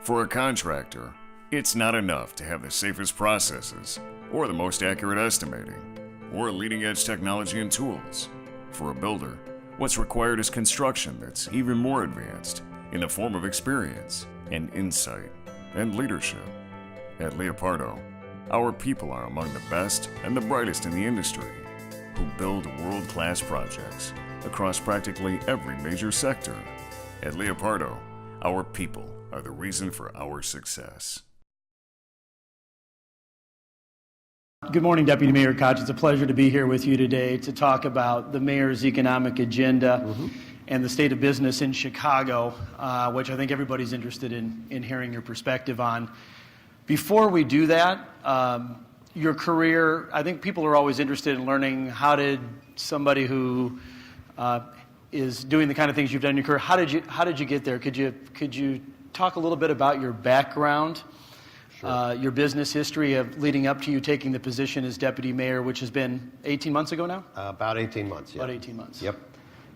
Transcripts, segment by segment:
For a contractor, it's not enough to have the safest processes, or the most accurate estimating, or leading-edge technology and tools. For a builder, what's required is construction that's even more advanced in the form of experience and insight and leadership. At Leopardo, our people are among the best and the brightest in the industry, who build world-class projects across practically every major sector. At Leopardo, our people are the reason for our success. Good morning, Deputy Mayor Koch. It's a pleasure to be here with you today to talk about the mayor's economic agenda and the state of business in Chicago, which I think everybody's interested in hearing your perspective on. Before we do that, your career, I think people are always interested in learning how did somebody who is doing the kind of things you've done in your career, how did you get there? Could you talk a little bit about your background? Sure. Your business history of leading up to you taking the position as deputy mayor, which has been 18 months ago now? About 18 months, yeah. About 18 months. Yep.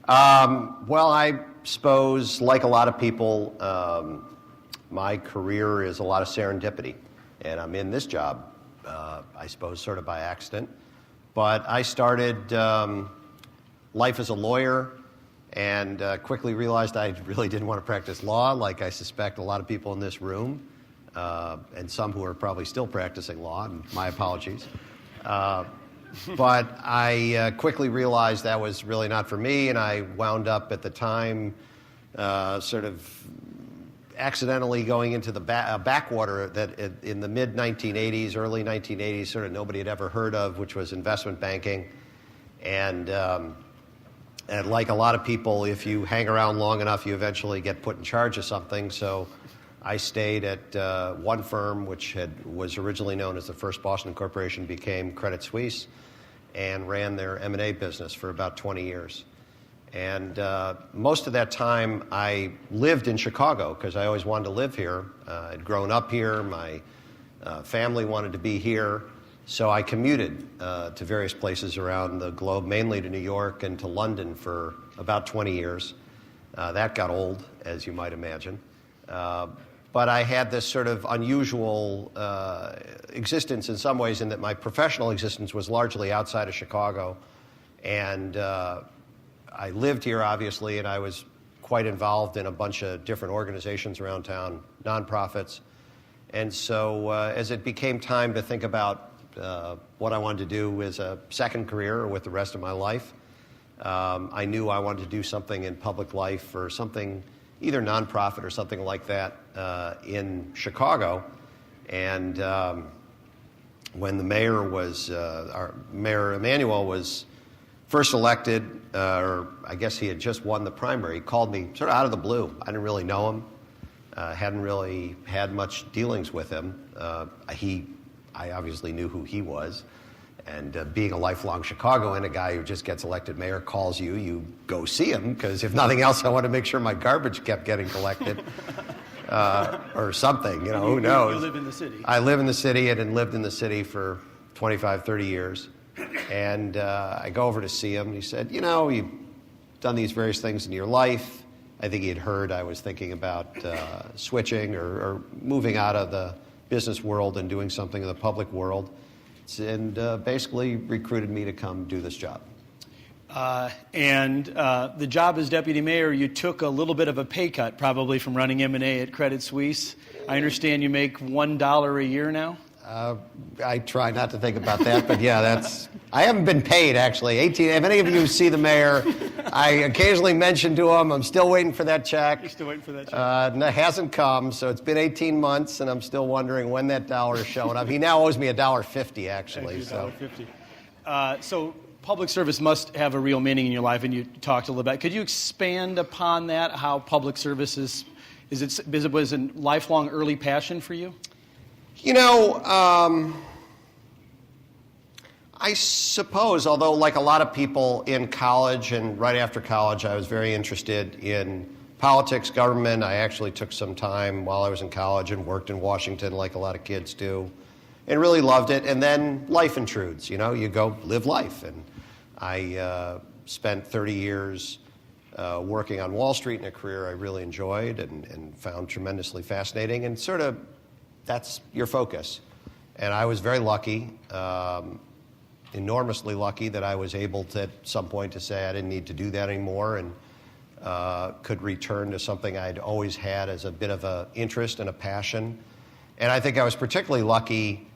Well, I suppose, like a lot of people, my career is a lot of serendipity. And I'm in this job, I suppose, sort of by accident. But I started life as a lawyer and quickly realized I really didn't want to practice law, like I suspect a lot of people in this room. And some who are probably still practicing law, and my apologies. But I quickly realized that was really not for me, and I wound up at the time sort of accidentally going into the backwater that in the mid-1980s, early 1980s, sort of nobody had ever heard of, which was investment banking. And like a lot of people, if you hang around long enough, you eventually get put in charge of something. So I stayed at one firm, which was originally known as the First Boston Corporation, became Credit Suisse, and ran their M&A business for about 20 years. And most of that time, I lived in Chicago because I always wanted to live here. I'd grown up here. My family wanted to be here. So I commuted to various places around the globe, mainly to New York and to London for about 20 years. That got old, as you might imagine. But I had this sort of unusual existence in some ways in that my professional existence was largely outside of Chicago. And I lived here, obviously, and I was quite involved in a bunch of different organizations around town, nonprofits. And so as it became time to think about what I wanted to do as a second career or with the rest of my life, I knew I wanted to do something in public life or something, either nonprofit or something like that in Chicago. And when the mayor was, our Mayor Emanuel was first elected, or I guess he had just won the primary, he called me sort of out of the blue. I didn't really know him, hadn't really had much dealings with him. I obviously knew who he was. And being a lifelong Chicagoan, a guy who just gets elected mayor calls you, you go see him, because if nothing else, I want to make sure my garbage kept getting collected. Or something, who knows. You live in the city. I live in the city and had lived in the city for 25, 30 years. And I go over to see him, and he said, you've done these various things in your life. I think he had heard I was thinking about switching or moving out of the business world and doing something in the public world, and basically recruited me to come do this job. And the job as deputy mayor, you took a little bit of a pay cut, probably from running M&A at Credit Suisse. I understand you make $1 a year now? I try not to think about that, but yeah, I haven't been paid, actually. If any of you see the mayor, I occasionally mention to him, I'm still waiting for that check. You're still waiting for that check? It hasn't come, so it's been 18 months, and I'm still wondering when that dollar is showing up. He now owes me $1.50, actually. $1.50. So public service must have a real meaning in your life, and you talked a little bit. Could you expand upon that, how public service was a lifelong early passion for you? I suppose, although like a lot of people in college and right after college, I was very interested in politics, government. I actually took some time while I was in college and worked in Washington like a lot of kids do and really loved it. And then life intrudes, you go live life. And I spent 30 years working on Wall Street in a career I really enjoyed and found tremendously fascinating, and sort of that's your focus. And I was very lucky, enormously lucky, that I was able to, at some point, to say I didn't need to do that anymore and could return to something I'd always had as a bit of an interest and a passion. And I think I was particularly lucky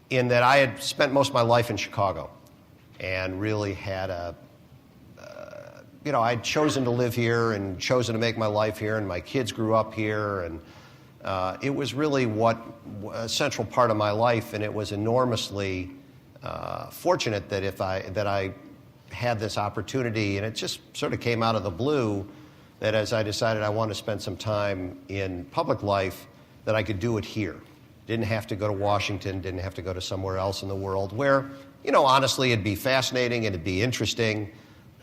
in that I had spent most of my life in Chicago and really had I'd chosen to live here and chosen to make my life here, and my kids grew up here, and it was really a central part of my life, and it was enormously fortunate that I had this opportunity, and it just sort of came out of the blue, that as I decided I wanted to spend some time in public life, that I could do it here. Didn't have to go to Washington, didn't have to go to somewhere else in the world where, honestly, it'd be fascinating, it'd be interesting,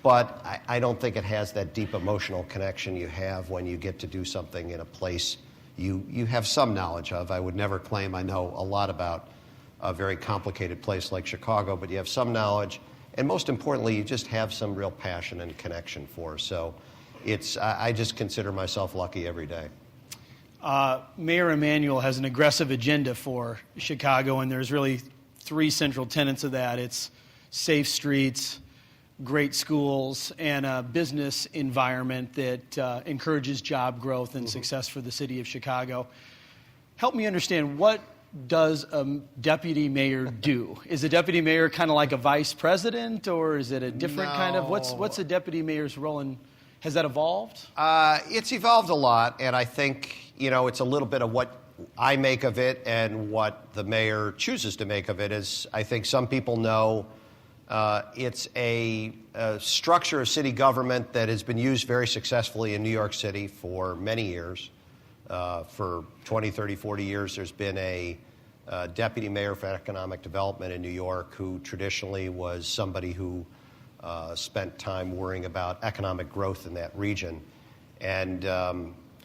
but I don't think it has that deep emotional connection you have when you get to do something in a place you have some knowledge of. I would never claim I know a lot about a very complicated place like Chicago, but you have some knowledge, and most importantly, you just have some real passion and connection for. So I just consider myself lucky every day. Mayor Emanuel has an aggressive agenda for Chicago, and there's really three central tenets of that. It's safe streets, great schools, and a business environment that encourages job growth and success for the city of Chicago. Help me understand, what does a deputy mayor do? Is a deputy mayor kind of like a vice president, or is it a different kind of, what's a deputy mayor's role, and has that evolved? It's evolved a lot, and I think, it's a little bit of what I make of it and what the mayor chooses to make of it. Is, I think some people know, it's a structure of city government that has been used very successfully in New York City for many years. For 20, 30, 40 years, there's been a deputy mayor for economic development in New York who traditionally was somebody who spent time worrying about economic growth in that region. And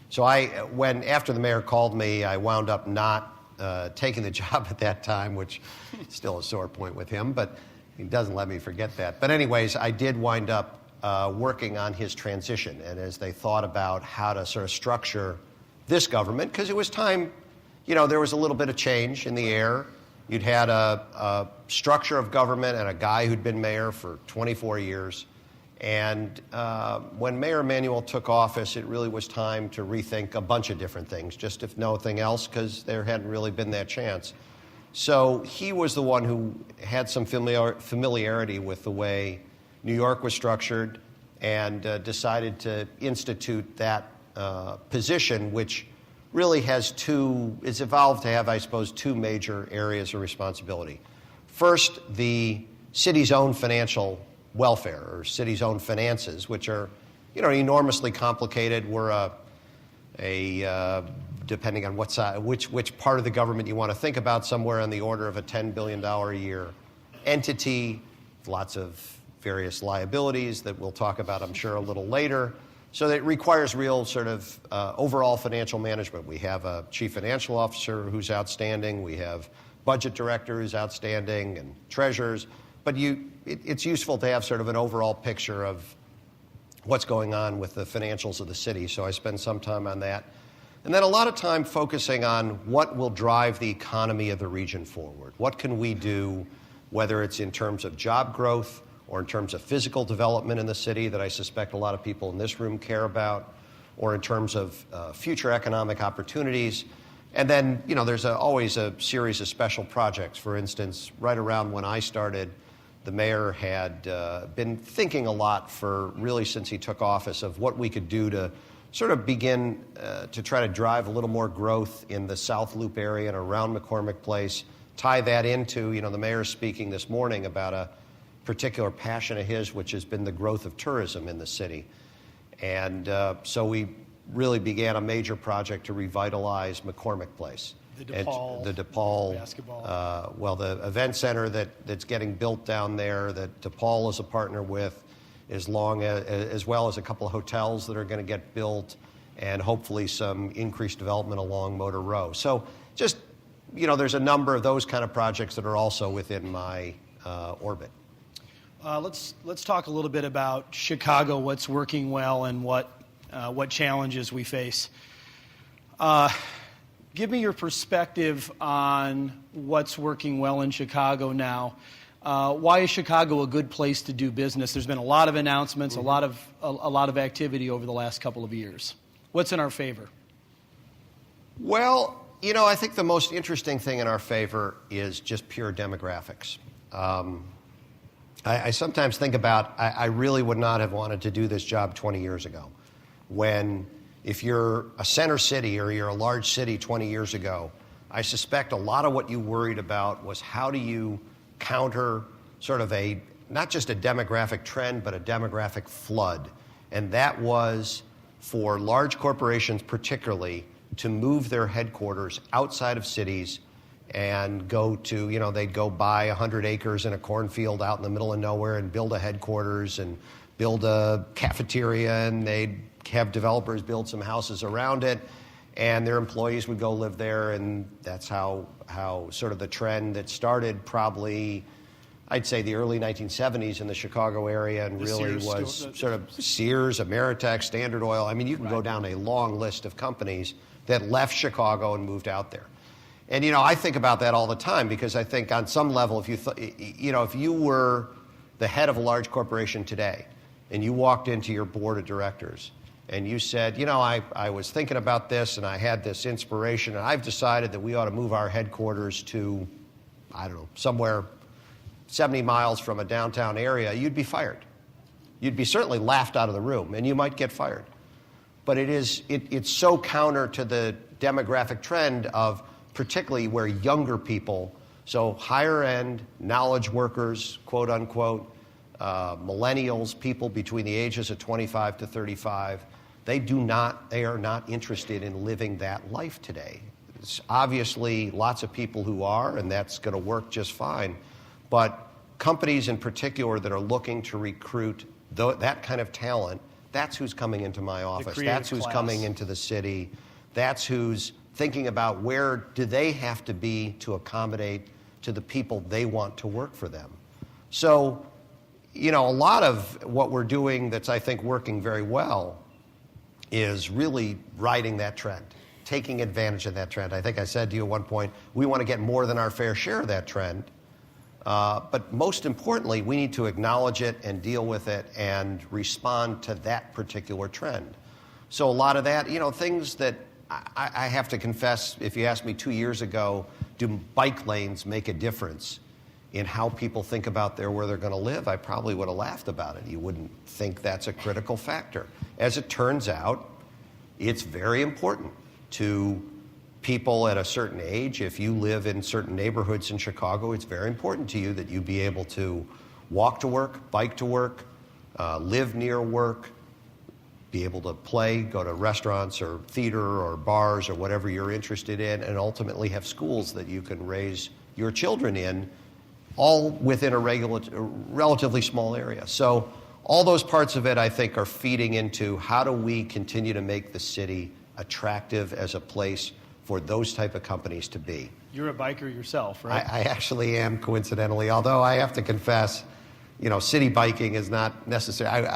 so after the mayor called me, I wound up not taking the job at that time, which is still a sore point with him, but he doesn't let me forget that. But anyways, I did wind up working on his transition, and as they thought about how to sort of structure this government, because it was time, there was a little bit of change in the air. You'd had a structure of government and a guy who'd been mayor for 24 years. And when Mayor Emanuel took office, it really was time to rethink a bunch of different things, just if nothing else, because there hadn't really been that chance. So he was the one who had some familiarity with the way New York was structured and decided to institute that position, which really it's evolved to have, I suppose, two major areas of responsibility. First, the city's own financial welfare, or city's own finances, which are, enormously complicated. We're depending on what side, which part of the government you want to think about, somewhere on the order of a $10 billion a year entity, lots of various liabilities that we'll talk about, I'm sure, a little later. So it requires real sort of overall financial management. We have a chief financial officer who's outstanding. We have budget director who's outstanding, and treasurers. But it's useful to have sort of an overall picture of what's going on with the financials of the city. So I spend some time on that. And then a lot of time focusing on what will drive the economy of the region forward. What can we do, whether it's in terms of job growth or in terms of physical development in the city that I suspect a lot of people in this room care about, or in terms of future economic opportunities. And then, there's always a series of special projects. For instance, right around when I started, the mayor had been thinking a lot since he took office, of what we could do to sort of begin to try to drive a little more growth in the South Loop area and around McCormick Place, tie that into, the mayor's speaking this morning about a particular passion of his, which has been the growth of tourism in the city. And so we really began a major project to revitalize McCormick Place. The DePaul basketball. The event center that's getting built down there, that DePaul is a partner with, as well as a couple of hotels that are going to get built, and hopefully some increased development along Motor Row. So just, there's a number of those kind of projects that are also within my orbit. Let's talk a little bit about Chicago, what's working well, and what challenges we face. Give me your perspective on what's working well in Chicago now. Why is Chicago a good place to do business? There's been a lot of announcements, a lot of activity over the last couple of years. What's in our favor? Well, I think the most interesting thing in our favor is just pure demographics. I sometimes think about, I really would not have wanted to do this job 20 years ago. When, if you're a center city or you're a large city 20 years ago, I suspect a lot of what you worried about was how do you counter sort of not just a demographic trend, but a demographic flood. And that was for large corporations particularly to move their headquarters outside of cities and go to, they'd go buy 100 acres in a cornfield out in the middle of nowhere and build a headquarters and build a cafeteria, and they'd have developers build some houses around it, and their employees would go live there, and that's how sort of the trend that started probably, I'd say, the early 1970s in the Chicago area, and really was sort of Sears, Ameritech, Standard Oil. I mean, you can go down a long list of companies that left Chicago and moved out there. And, I think about that all the time because I think on some level, if you were the head of a large corporation today and you walked into your board of directors and you said, I was thinking about this and I had this inspiration and I've decided that we ought to move our headquarters to, I don't know, somewhere 70 miles from a downtown area, you'd be fired. You'd be certainly laughed out of the room and you might get fired. But it's so counter to the demographic trend of particularly where younger people, so higher end knowledge workers, quote unquote, millennials, people between the ages of 25 to 35, they are not interested in living that life today. It's obviously lots of people who are, and that's going to work just fine. But companies in particular that are looking to recruit that kind of talent, that's who's coming into my office. That's who's coming into the city. That's who's thinking about where do they have to be to accommodate to the people they want to work for them. So, a lot of what we're doing that's, I think, working very well is really riding that trend, taking advantage of that trend. I think I said to you at one point, we want to get more than our fair share of that trend. But most importantly, we need to acknowledge it and deal with it and respond to that particular trend. So a lot of that, things that I have to confess, if you asked me 2 years ago, do bike lanes make a difference in how people think about where they're going to live, I probably would have laughed about it. You wouldn't think that's a critical factor. As it turns out, it's very important to people at a certain age. If you live in certain neighborhoods in Chicago, it's very important to you that you be able to walk to work, bike to work, live near work, be able to play, go to restaurants or theater or bars or whatever you're interested in, and ultimately have schools that you can raise your children in, all within a relatively small area. So all those parts of it, I think, are feeding into how do we continue to make the city attractive as a place for those type of companies to be. You're a biker yourself, right? I actually am, coincidentally, although I have to confess, city biking is not necessary.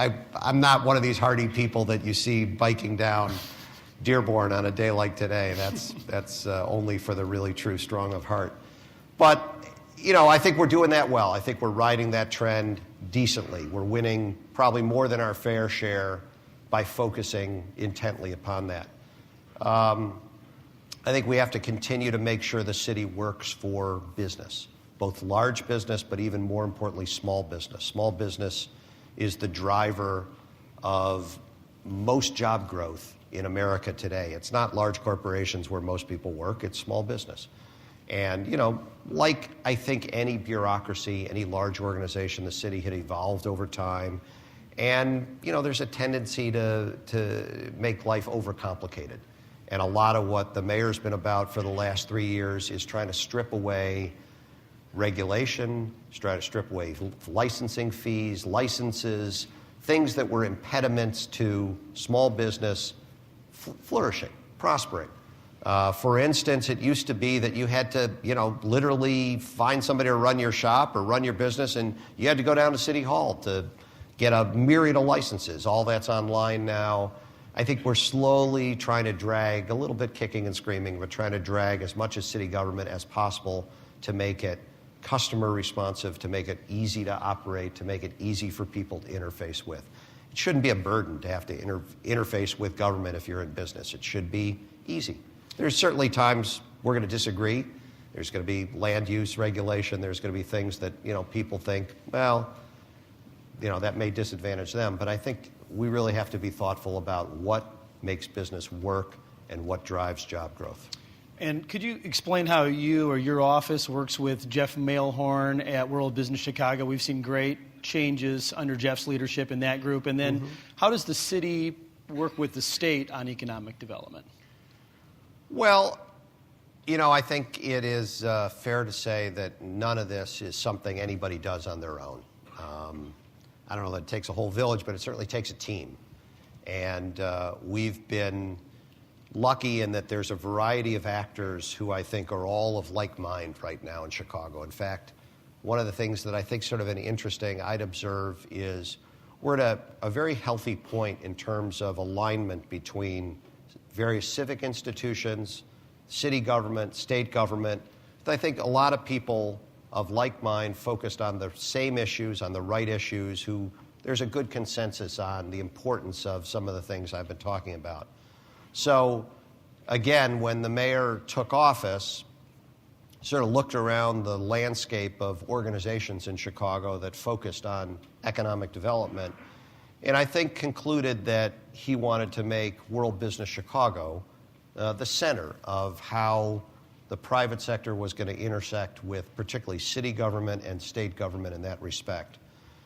I'm not one of these hardy people that you see biking down Dearborn on a day like today. That's only for the really true strong of heart. But, I think we're doing that well. I think we're riding that trend decently. We're winning probably more than our fair share by focusing intently upon that. I think we have to continue to make sure the city works for business, both large business, but even more importantly, small business. Small business is the driver of most job growth in America today. It's not large corporations where most people work, it's small business. And, like I think any bureaucracy, any large organization, the city had evolved over time. And, there's a tendency to make life overcomplicated. And a lot of what the mayor's been about for the last 3 years is trying to strip away regulation, try to strip away licensing fees, licenses, things that were impediments to small business flourishing, prospering. For instance, it used to be that you had to, literally find somebody to run your shop or run your business, and you had to go down to City Hall to get a myriad of licenses. All that's online now. I think we're slowly trying to drag, a little bit kicking and screaming, but trying to drag as much as city government as possible to make it customer responsive, to make it easy to operate, to make it easy for people to interface with. It shouldn't be a burden to have to interface with government if you're in business. It should be easy. There's certainly times we're going to disagree. There's going to be land use regulation. There's going to be things that, people think, well, that may disadvantage them. But I think we really have to be thoughtful about what makes business work and what drives job growth. And could you explain how you or your office works with Jeff Mailhorn at World Business Chicago? We've seen great changes under Jeff's leadership in that group. And then how does the city work with the state on economic development? Well, I think it is fair to say that none of this is something anybody does on their own. I don't know that it takes a whole village, but it certainly takes a team. And we've been lucky in that there's a variety of actors who I think are all of like mind right now in Chicago. In fact, one of the things that I think sort of an interesting I'd observe is we're at a very healthy point in terms of alignment between various civic institutions, city government, state government. I think a lot of people of like mind focused on the same issues, on the right issues, who there's a good consensus on the importance of some of the things I've been talking about. So, again, when the mayor took office, sort of looked around the landscape of organizations in Chicago that focused on economic development, and I think concluded that he wanted to make World Business Chicago the center of how the private sector was going to intersect with particularly city government and state government in that respect.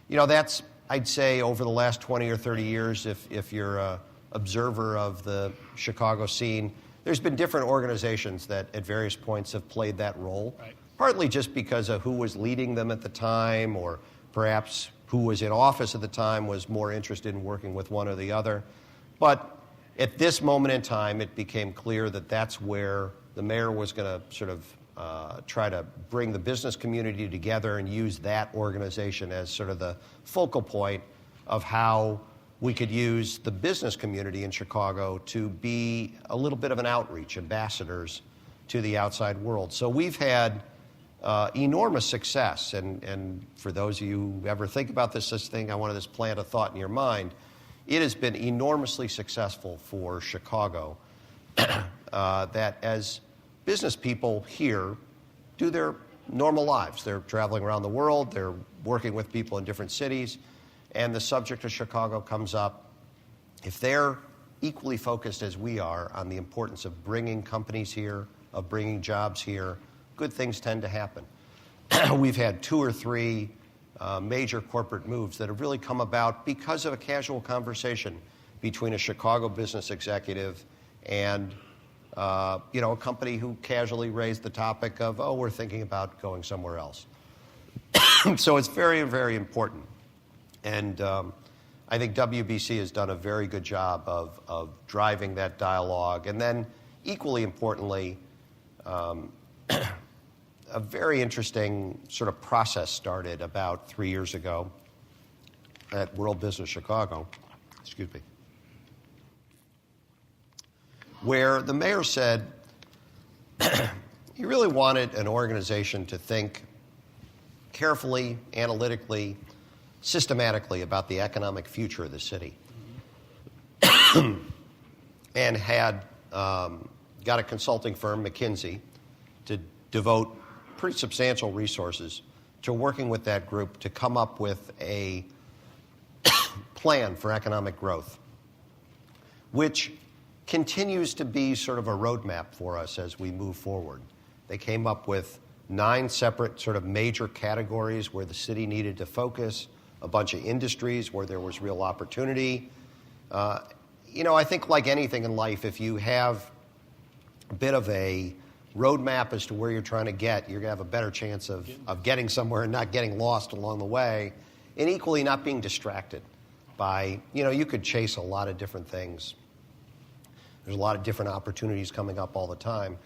That's, I'd say, over the last 20 or 30 years, if you're an observer of the Chicago scene, there's been different organizations that at various points have played that role, right. Partly just because of who was leading them at the time, or perhaps who was in office at the time was more interested in working with one or the other. But at this moment in time, it became clear that that's where the mayor was going to sort of try to bring the business community together and use that organization as sort of the focal point of how we could use the business community in Chicago to be a little bit of an outreach, ambassadors to the outside world. So we've had enormous success, and for those of you who ever think about this thing, I want to just plant a thought in your mind. It has been enormously successful for Chicago that as business people here do their normal lives, they're traveling around the world, they're working with people in different cities, and the subject of Chicago comes up. If they're equally focused as we are on the importance of bringing companies here, of bringing jobs here, good things tend to happen. We've had 2 or 3 major corporate moves that have really come about because of a casual conversation between a Chicago business executive and a company who casually raised the topic of, we're thinking about going somewhere else. So it's very, very important. And I think WBC has done a very good job of driving that dialogue. And then, equally importantly, a very interesting sort of process started about 3 years ago at World Business Chicago, where the mayor said he really wanted an organization to think carefully, analytically, systematically about the economic future of the city. And had got a consulting firm, McKinsey, to devote pretty substantial resources to working with that group to come up with a plan for economic growth, which continues to be sort of a roadmap for us as we move forward. They came up with 9 separate sort of major categories where the city needed to focus, a bunch of industries where there was real opportunity. I think like anything in life, if you have a bit of a roadmap as to where you're trying to get, you're going to have a better chance of getting somewhere and not getting lost along the way, and equally not being distracted by, you could chase a lot of different things. There's a lot of different opportunities coming up all the time.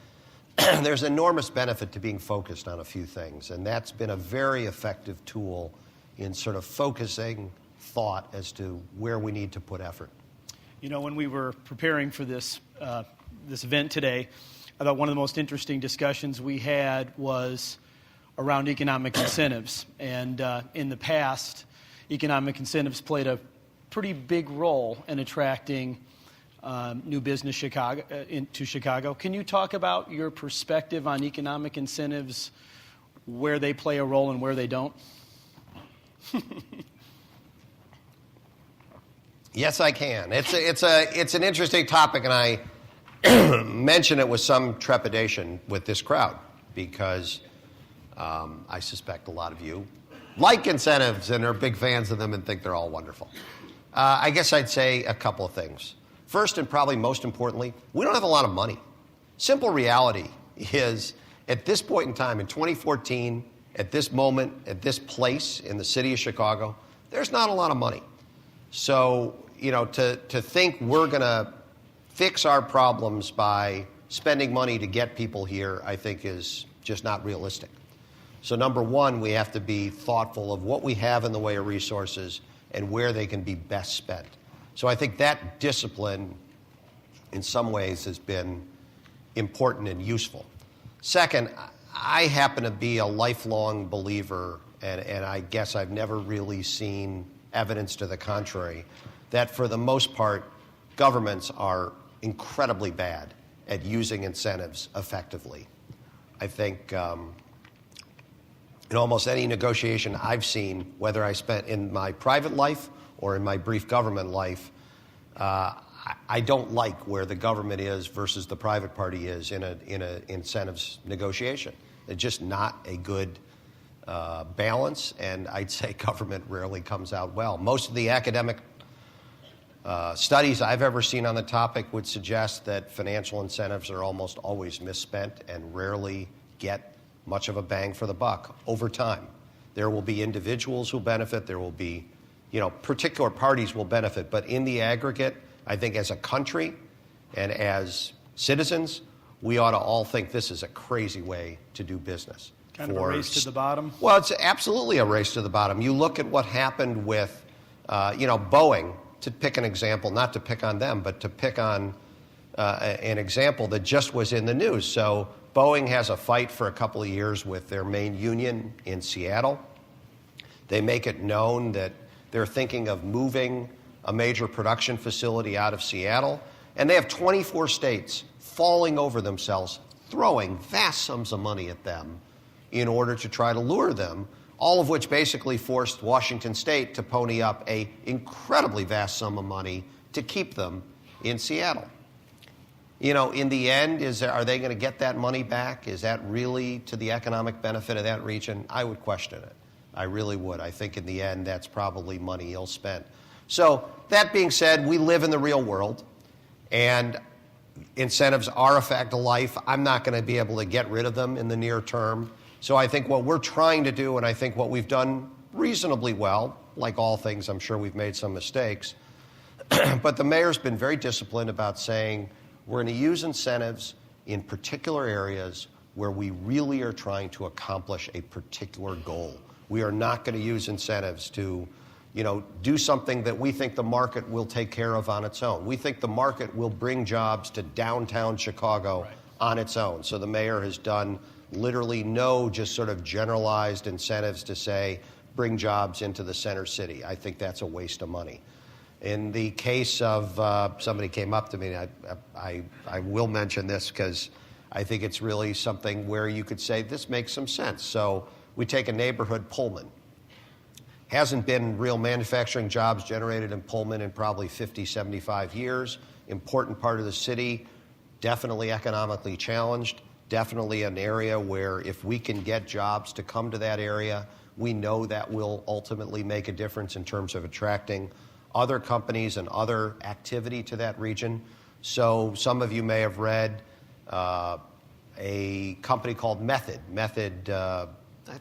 There's enormous benefit to being focused on a few things, and that's been a very effective tool in sort of focusing thought as to where we need to put effort. You know, when we were preparing for this event today, I thought one of the most interesting discussions we had was around economic incentives. And in the past, economic incentives played a pretty big role in attracting new business into Chicago. Can you talk about your perspective on economic incentives, where they play a role and where they don't? Yes, I can. It's an interesting topic, and I mention it with some trepidation with this crowd because I suspect a lot of you like incentives and are big fans of them and think they're all wonderful. I guess I'd say a couple of things. First, and probably most importantly, we don't have a lot of money. Simple reality is, at this point in time, in 2014, at this moment, at this place in the city of Chicago, there's not a lot of money. So, you know, to think we're going to fix our problems by spending money to get people here, I think is just not realistic. So number one, we have to be thoughtful of what we have in the way of resources and where they can be best spent. So I think that discipline, in some ways, has been important and useful. Second, I happen to be a lifelong believer, and I guess I've never really seen evidence to the contrary, that for the most part, governments are incredibly bad at using incentives effectively. I think in almost any negotiation I've seen, whether I spent in my private life or in my brief government life, I don't like where the government is versus the private party is in a incentives negotiation. It's just not a good balance, and I'd say government rarely comes out well. Most of the academic studies I've ever seen on the topic would suggest that financial incentives are almost always misspent and rarely get much of a bang for the buck over time. There will be individuals who benefit. There will be, particular parties will benefit. But in the aggregate, I think as a country and as citizens, we ought to all think this is a crazy way to do business. Kind of a race to the bottom? Well, it's absolutely a race to the bottom. You look at what happened with, Boeing, to pick an example, not to pick on them, but to pick on an example that just was in the news. So Boeing has a fight for a couple of years with their main union in Seattle. They make it known that they're thinking of moving a major production facility out of Seattle, and they have 24 states falling over themselves, throwing vast sums of money at them in order to try to lure them, all of which basically forced Washington State to pony up an incredibly vast sum of money to keep them in Seattle. In the end, are they going to get that money back? Is that really to the economic benefit of that region? I would question it. I really would. I think in the end, that's probably money ill spent. So that being said, we live in the real world, and incentives are a fact of life. I'm not going to be able to get rid of them in the near term. So I think what we're trying to do, and I think what we've done reasonably well, like all things, I'm sure we've made some mistakes, but the mayor's been very disciplined about saying we're going to use incentives in particular areas where we really are trying to accomplish a particular goal. We are not going to use incentives to, do something that we think the market will take care of on its own. We think the market will bring jobs to downtown Chicago on its own. So the mayor has done literally no just sort of generalized incentives to say, bring jobs into the center city. I think that's a waste of money. In the case of, somebody came up to me, and I will mention this because I think it's really something where you could say this makes some sense. So we take a neighborhood, Pullman. Hasn't been real manufacturing jobs generated in Pullman in probably 50, 75 years. Important part of the city, definitely economically challenged, definitely an area where if we can get jobs to come to that area, we know that will ultimately make a difference in terms of attracting other companies and other activity to that region. So some of you may have read a company called Method. Method, I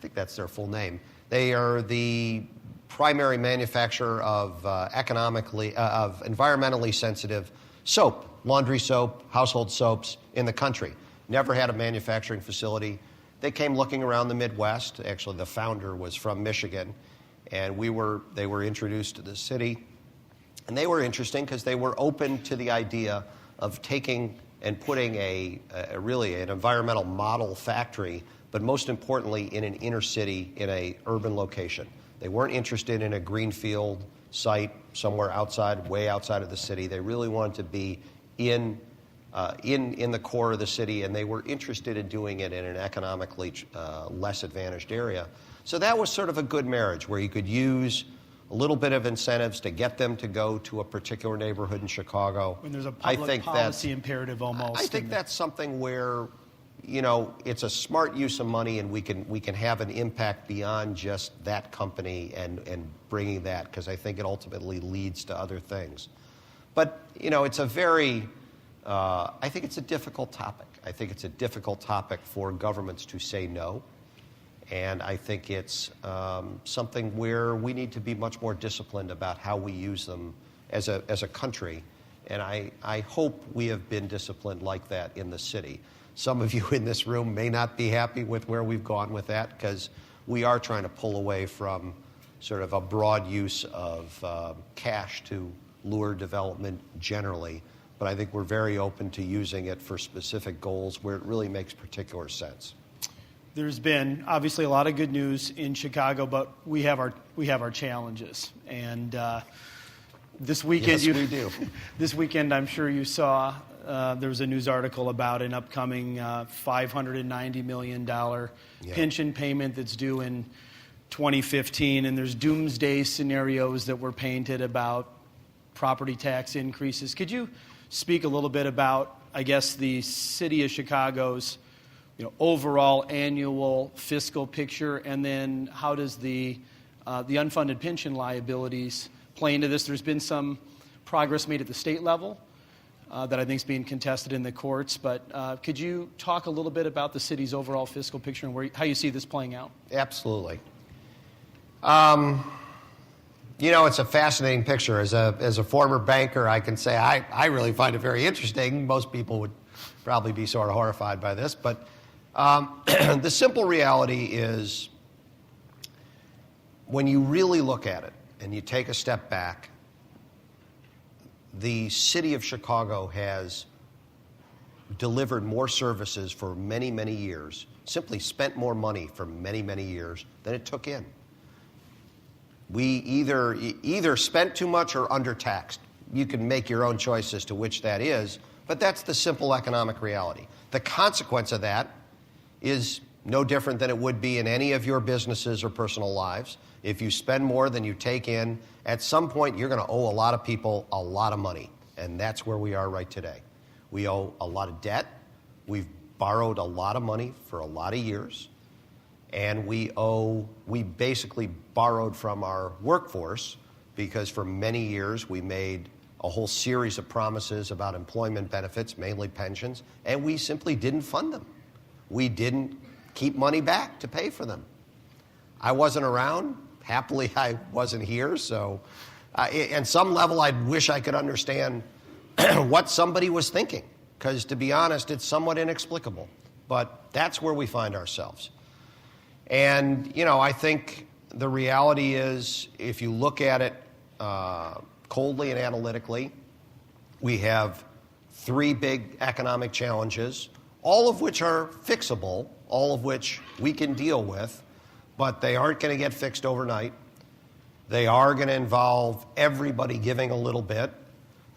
think that's their full name. They are the primary manufacturer of environmentally sensitive soap laundry soap, household soaps in the country. Never had a manufacturing facility. They came looking around the Midwest. Actually, the founder was from Michigan, and they were introduced to the city. And they were interesting because they were open to the idea of taking and putting really an environmental model factory, but most importantly in an inner city, in a urban location. They weren't interested in a greenfield site somewhere outside, way outside of the city. They really wanted to be in the core of the city, and they were interested in doing it in an economically less advantaged area. So that was sort of a good marriage where you could use a little bit of incentives to get them to go to a particular neighborhood in Chicago. When there's a public policy imperative almost. I think that's something where, it's a smart use of money, and we can have an impact beyond just that company and bringing that, because I think it ultimately leads to other things. But, it's a very, I think it's a difficult topic. I think it's a difficult topic for governments to say no. And I think it's something where we need to be much more disciplined about how we use them as a country. And I hope we have been disciplined like that in the city. Some of you in this room may not be happy with where we've gone with that, because we are trying to pull away from sort of a broad use of cash to lure development generally. But I think we're very open to using it for specific goals where it really makes particular sense. There's been obviously a lot of good news in Chicago, but we have our challenges. And this weekend, yes, we do. This weekend, I'm sure you saw there was a news article about an upcoming $590 million pension payment that's due in 2015, and there's doomsday scenarios that were painted about property tax increases. Could you speak a little bit about, I guess, the city of Chicago's overall annual fiscal picture, and then how does the unfunded pension liabilities play into this? There's been some progress made at the state level that I think is being contested in the courts, but could you talk a little bit about the city's overall fiscal picture and how you see this playing out? Absolutely. It's a fascinating picture. As a former banker, I can say I really find it very interesting. Most people would probably be sort of horrified by this, but the simple reality is, when you really look at it and you take a step back, the city of Chicago has delivered more services for many, many years, simply spent more money for many, many years than it took in. We either spent too much or undertaxed. You can make your own choice as to which that is, but that's the simple economic reality. The consequence of that is no different than it would be in any of your businesses or personal lives. If you spend more than you take in, at some point you're going to owe a lot of people a lot of money, and that's where we are right today. We owe a lot of debt. We've borrowed a lot of money for a lot of years, and we basically borrowed from our workforce, because for many years we made a whole series of promises about employment benefits, mainly pensions, and we simply didn't fund them. We didn't keep money back to pay for them. I wasn't around. Happily, I wasn't here. So at some level, I wish I could understand what somebody was thinking, because to be honest, it's somewhat inexplicable. But that's where we find ourselves. And, I think the reality is, if you look at it coldly and analytically, we have three big economic challenges, all of which are fixable, all of which we can deal with, but they aren't going to get fixed overnight. They are going to involve everybody giving a little bit.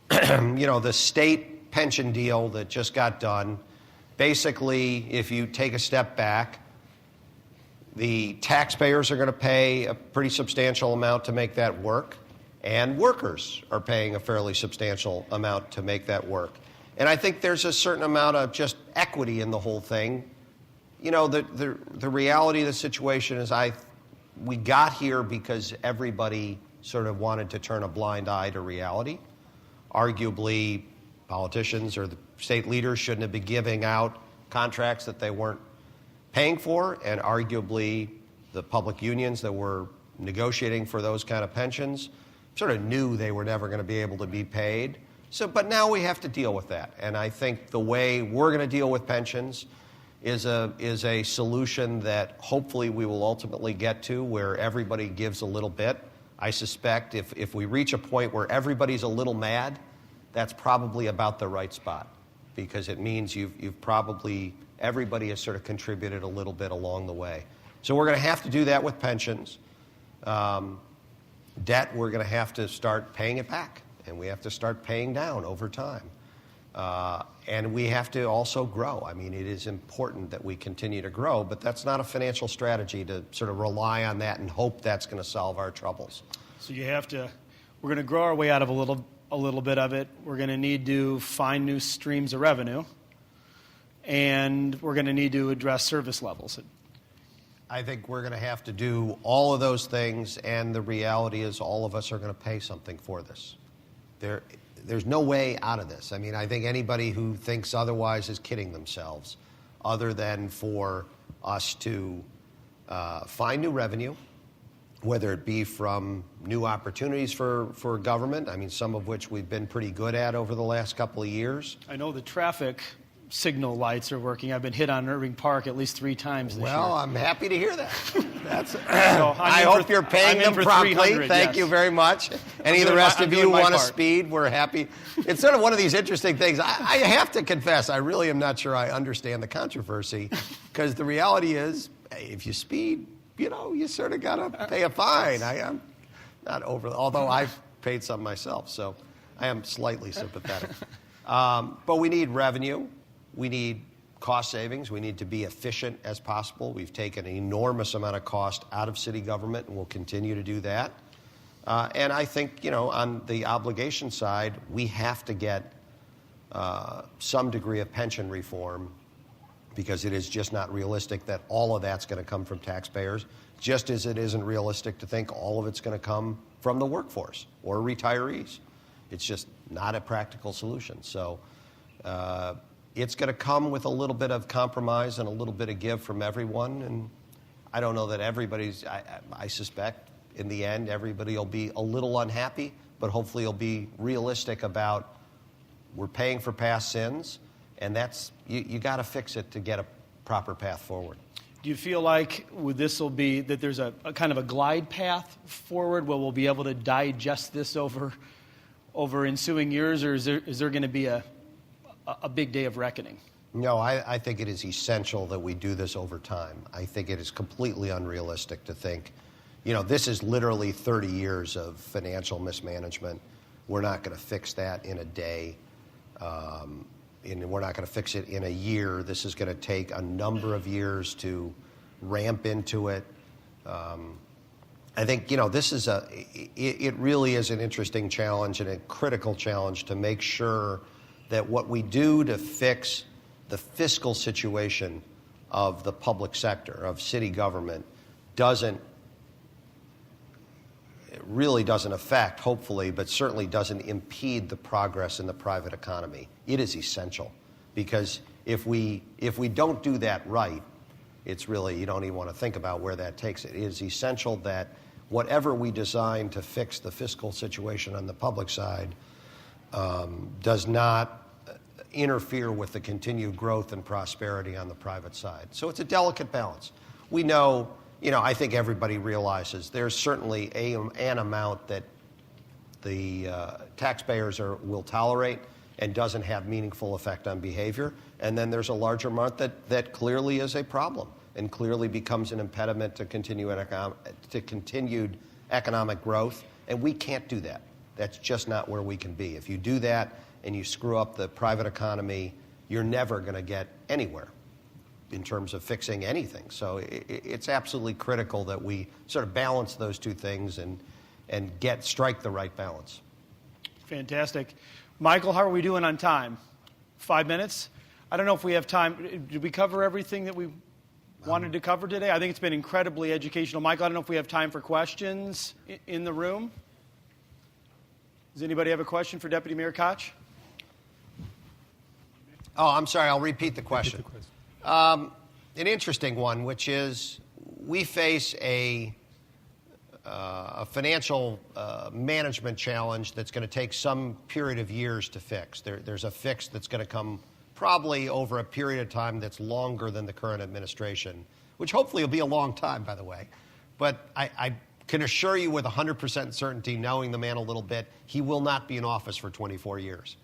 The state pension deal that just got done, basically, if you take a step back, the taxpayers are going to pay a pretty substantial amount to make that work, and workers are paying a fairly substantial amount to make that work. And I think there's a certain amount of just equity in the whole thing. The reality of the situation is we got here because everybody sort of wanted to turn a blind eye to reality. Arguably, politicians or the state leaders shouldn't have been giving out contracts that they weren't paying for, and arguably the public unions that were negotiating for those kind of pensions sort of knew they were never going to be able to be paid. So, but now we have to deal with that. And I think the way we're going to deal with pensions is a solution that hopefully we will ultimately get to where everybody gives a little bit. I suspect if we reach a point where everybody's a little mad, that's probably about the right spot, because it means you've probably, everybody has sort of contributed a little bit along the way. So we're going to have to do that with pensions. Debt, we're going to have to start paying it back, and we have to start paying down over time. And we have to also grow. I mean, it is important that we continue to grow, but that's not a financial strategy to sort of rely on that and hope that's going to solve our troubles. So we're going to grow our way out of a little bit of it. We're going to need to find new streams of revenue, and we're going to need to address service levels. I think we're going to have to do all of those things, and the reality is all of us are going to pay something for this. There's no way out of this. I mean, I think anybody who thinks otherwise is kidding themselves, other than for us to find new revenue, whether it be from new opportunities for government, I mean, some of which we've been pretty good at over the last couple of years. I know the traffic signal lights are working. I've been hit on Irving Park at least 3 times this year. Well, I'm happy to hear that. I hope you're paying them promptly. Thank you very much. Any of the rest of you want to speed, we're happy. It's sort of one of these interesting things. I have to confess, I really am not sure I understand the controversy, because the reality is, if you speed, you sort of got to pay a fine. I am not over, although I've paid some myself, so I am slightly sympathetic. But we need revenue. We need cost savings. We need to be efficient as possible. We've taken an enormous amount of cost out of city government, and we'll continue to do that. And I think, on the obligation side, we have to get some degree of pension reform, because it is just not realistic that all of that's going to come from taxpayers, just as it isn't realistic to think all of it's going to come from the workforce or retirees. It's just not a practical solution. So it's going to come with a little bit of compromise and a little bit of give from everyone. And I don't know that I suspect in the end everybody will be a little unhappy, but hopefully you'll be realistic about we're paying for past sins, and that's you got to fix it to get a proper path forward. Do you feel like this will be that there's a kind of a glide path forward where we'll be able to digest this over ensuing years, or is there going to be a big day of reckoning? No, I think it is essential that we do this over time. I think it is completely unrealistic to think, this is literally 30 years of financial mismanagement. We're not going to fix that in a day. And we're not going to fix it in a year. This is going to take a number of years to ramp into it. I think, this is it really is an interesting challenge and a critical challenge to make sure that what we do to fix the fiscal situation of the public sector, of city government, really doesn't affect, hopefully, but certainly doesn't impede the progress in the private economy. It is essential, because if we don't do that right, it's really, you don't even want to think about where that takes it. It is essential that whatever we design to fix the fiscal situation on the public side does not interfere with the continued growth and prosperity on the private side. So it's a delicate balance. We know, I think everybody realizes there's certainly an amount that the taxpayers will tolerate and doesn't have meaningful effect on behavior. And then there's a larger amount that clearly is a problem and clearly becomes an impediment to continued economic growth. And we can't do that. That's just not where we can be. If you do that and you screw up the private economy, you're never going to get anywhere in terms of fixing anything. So it's absolutely critical that we sort of balance those two things and strike the right balance. Fantastic. Michael, how are we doing on time? 5 minutes? I don't know if we have time. Did we cover everything that we wanted to cover today? I think it's been incredibly educational. Michael, I don't know if we have time for questions in the room. Does anybody have a question for Deputy Mayor Koch? Oh, I'm sorry. I'll repeat the question. An interesting one, which is we face a a financial management challenge that's going to take some period of years to fix. There's a fix that's going to come probably over a period of time that's longer than the current administration, which hopefully will be a long time, by the way. But I can assure you with 100% certainty, knowing the man a little bit, he will not be in office for 24 years.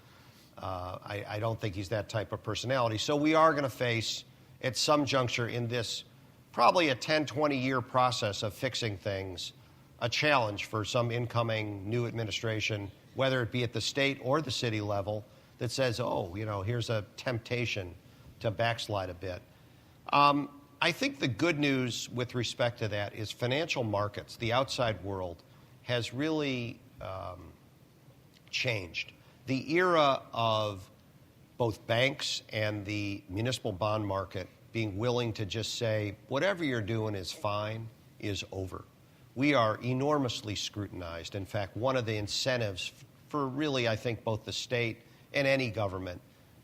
I don't think he's that type of personality. So we are going to face, at some juncture in this probably a 10, 20-year process of fixing things, a challenge for some incoming new administration, whether it be at the state or the city level, that says, oh, here's a temptation to backslide a bit. I think the good news with respect to that is financial markets, the outside world, has really changed. The era of both banks and the municipal bond market being willing to just say, whatever you're doing is fine, is over. We are enormously scrutinized. In fact, one of the incentives for really, I think, both the state and any government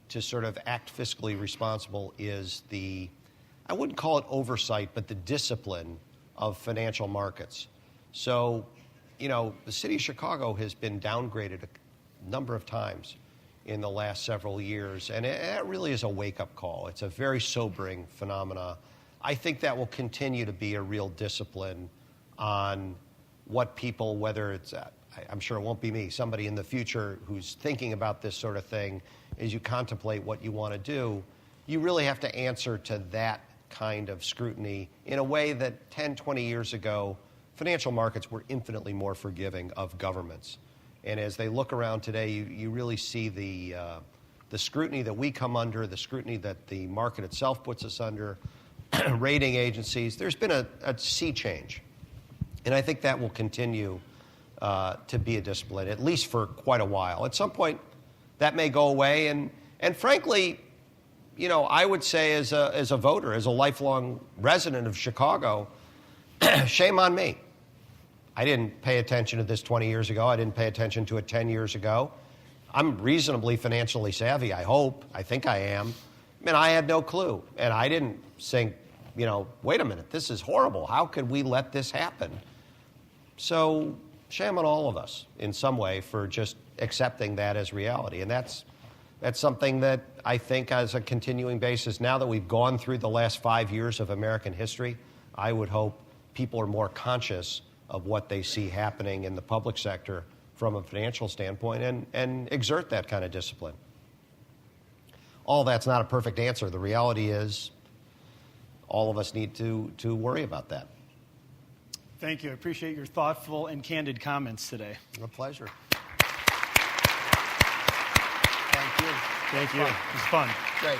to sort of act fiscally responsible is the, I wouldn't call it oversight, but the discipline of financial markets. So, the city of Chicago has been downgraded a number of times in the last several years, and it really is a wake-up call. It's a very sobering phenomena. I think that will continue to be a real discipline on what people, whether it's, I'm sure it won't be me, somebody in the future who's thinking about this sort of thing, as you contemplate what you want to do, you really have to answer to that kind of scrutiny in a way that 10, 20 years ago, financial markets were infinitely more forgiving of governments. And as they look around today, you really see the scrutiny that we come under, the scrutiny that the market itself puts us under, rating agencies. There's been a sea change. And I think that will continue to be a discipline, at least for quite a while. At some point, that may go away. And frankly, I would say as a voter, as a lifelong resident of Chicago, shame on me. I didn't pay attention to this 20 years ago. I didn't pay attention to it 10 years ago. I'm reasonably financially savvy, I hope. I think I am. I had no clue. And I didn't think, wait a minute, this is horrible. How could we let this happen? So shame on all of us in some way for just accepting that as reality. And that's something that I think as a continuing basis, now that we've gone through the last 5 years of American history, I would hope people are more conscious of what they see happening in the public sector from a financial standpoint and exert that kind of discipline. All that's not a perfect answer. The reality is all of us need to worry about that. Thank you. I appreciate your thoughtful and candid comments today. A pleasure. Thank you. It was fun. Great.